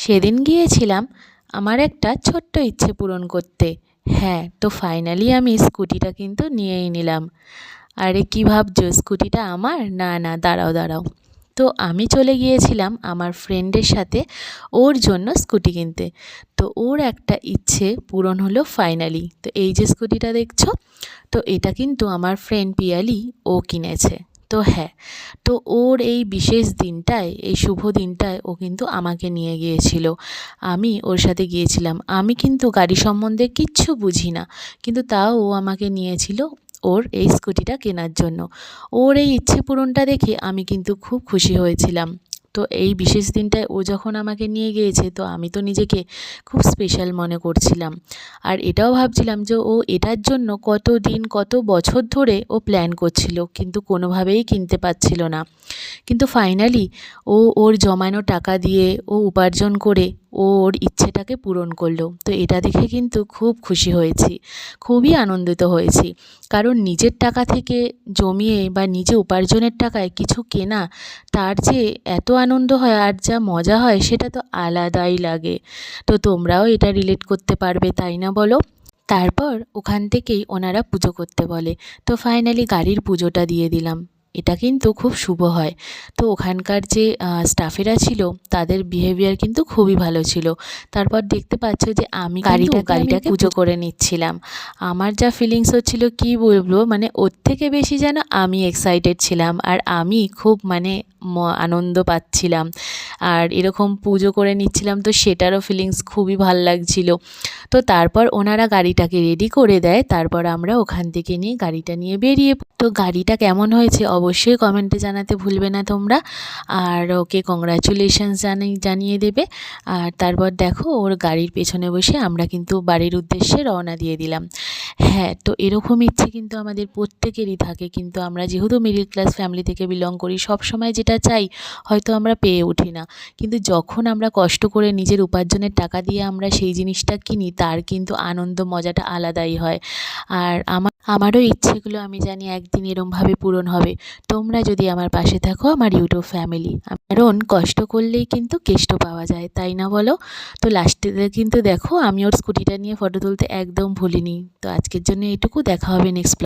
সেদিন গিয়েছিলাম আমার একটা ছোট্ট ইচ্ছে পূরণ করতে। হ্যাঁ, তো ফাইনালি আমি স্কুটিটা কিন্তু নিয়েই নিলাম। আরে কী ভাবছো, স্কুটিটা আমার? না না, দাঁড়াও দাঁড়াও। তো আমি চলে গিয়েছিলাম আমার ফ্রেন্ডের সাথে ওর জন্য স্কুটি কিনতে। তো ওর একটা ইচ্ছে পূরণ হলো ফাইনালি। তো এই যে স্কুটিটা দেখছো, তো এটা কিন্তু আমার ফ্রেন্ড পিয়ালি ও কিনেছে। তো হ্যাঁ, তো ওর এই বিশেষ দিনটায়, এই শুভ দিনটায় ও কিন্তু আমাকে নিয়ে গিয়েছিল। আমি ওর সাথে গিয়েছিলাম। আমি কিন্তু গাড়ি সম্বন্ধে কিচ্ছু বুঝি না, কিন্তু তাও ও আমাকে নিয়েছিল ওর এই স্কুটিটা কেনার জন্য। ওর এই ইচ্ছে পূরণটা দেখে আমি কিন্তু খুব খুশি হয়েছিলাম। তো এই বিশেষ দিনটায় ও যখন আমাকে নিয়ে গিয়েছে, তো আমি তো নিজেকে খুব স্পেশাল মনে করছিলাম। আর এটাও ভাবছিলাম যে ও এটার জন্য কত দিন কত বছর ধরে ও প্ল্যান করছিল, কিন্তু কোনোভাবেই কিনতে পারছিল না। কিন্তু ফাইনালি ও ওর জমানো টাকা দিয়ে ও উপার্জন করে ও ওর ইচ্ছেটাকে পূরণ করলো। তো এটা দেখে কিন্তু খুব খুশি হয়েছি, খুবই আনন্দিত হয়েছি। কারণ নিজের টাকা থেকে জমিয়ে বা নিজে উপার্জনের টাকায় কিছু কেনা, তার যে এত আনন্দ হয় আর যা মজা হয় সেটা তো আলাদাই লাগে। তো তোমরাও এটা রিলেট করতে পারবে, তাই না বলো? তারপর ওখান থেকেই ওনারা পুজো করতে বলে। তো ফাইনালি গাড়ির পুজোটা দিয়ে দিলাম। এটা কিন্তু খুব শুভ হয়। তো ওখানকার যে স্টাফেরা ছিল তাদের বিহেভিয়ার কিন্তু খুবই ভালো ছিল। তারপর দেখতে পাচ্ছ যে আমি গাড়িটাকে পুজো করে নিচ্ছিলাম। আমার যা ফিলিংস হচ্ছিল কি বলবো, মানে ওর থেকে বেশি যেন আমি এক্সাইটেড ছিলাম, আর আমি খুব মানে আনন্দ পাচ্ছিলাম। আর এরকম পুজো করে নিচ্ছিলাম, তো সেটারও ফিলিংস খুবই ভাল লাগছিল। তো তারপর ওনারা গাড়িটাকে রেডি করে দেয়। তারপর আমরা ওখান থেকে নিয়ে গাড়িটা নিয়ে বেরিয়ে তো গাড়িটা কেমন হয়েছে অবশ্যই কমেন্টে জানাতে ভুলবে না তোমরা। আর ওকে কংগ্রাচুলেশনস জানিয়ে দেবে। আর তারপর দেখো ওর গাড়ির পেছনে বসে আমরা কিন্তু বাড়ির উদ্দেশ্যে রওনা দিয়ে দিলাম। হ্যাঁ, তো এরকম ইচ্ছে কিন্তু আমাদের প্রত্যেকেরই থাকে, কিন্তু আমরা যেহেতু মিডল ক্লাস ফ্যামিলি থেকে বিলং করি, সব সময় যেটা চাই হয়তো আমরা পেয়ে উঠি না। কিন্তু যখন আমরা কষ্ট করে নিজের উপার্জনের টাকা দিয়ে আমরা সেই জিনিসটা কিনি, তার কিন্তু আনন্দ মজাটা আলাদাই হয়। আর আমারও ইচ্ছেগুলো আমি জানি একদিন এরমভাবে পূরণ হবে। তোমরা যদি আমার পাশে থাকো, আমার ইউটিউব ফ্যামিলি। কারণ কষ্ট করলেই কিন্তু কেষ্ট পাওয়া যায়, তাই না বলো? তো লাস্টে কিন্তু দেখো আমি ওর স্কুটিটা নিয়ে ফটো তুলতে একদম ভুলিনি। তো আজকের জন্য এইটুকু, দেখা হবে নেক্সট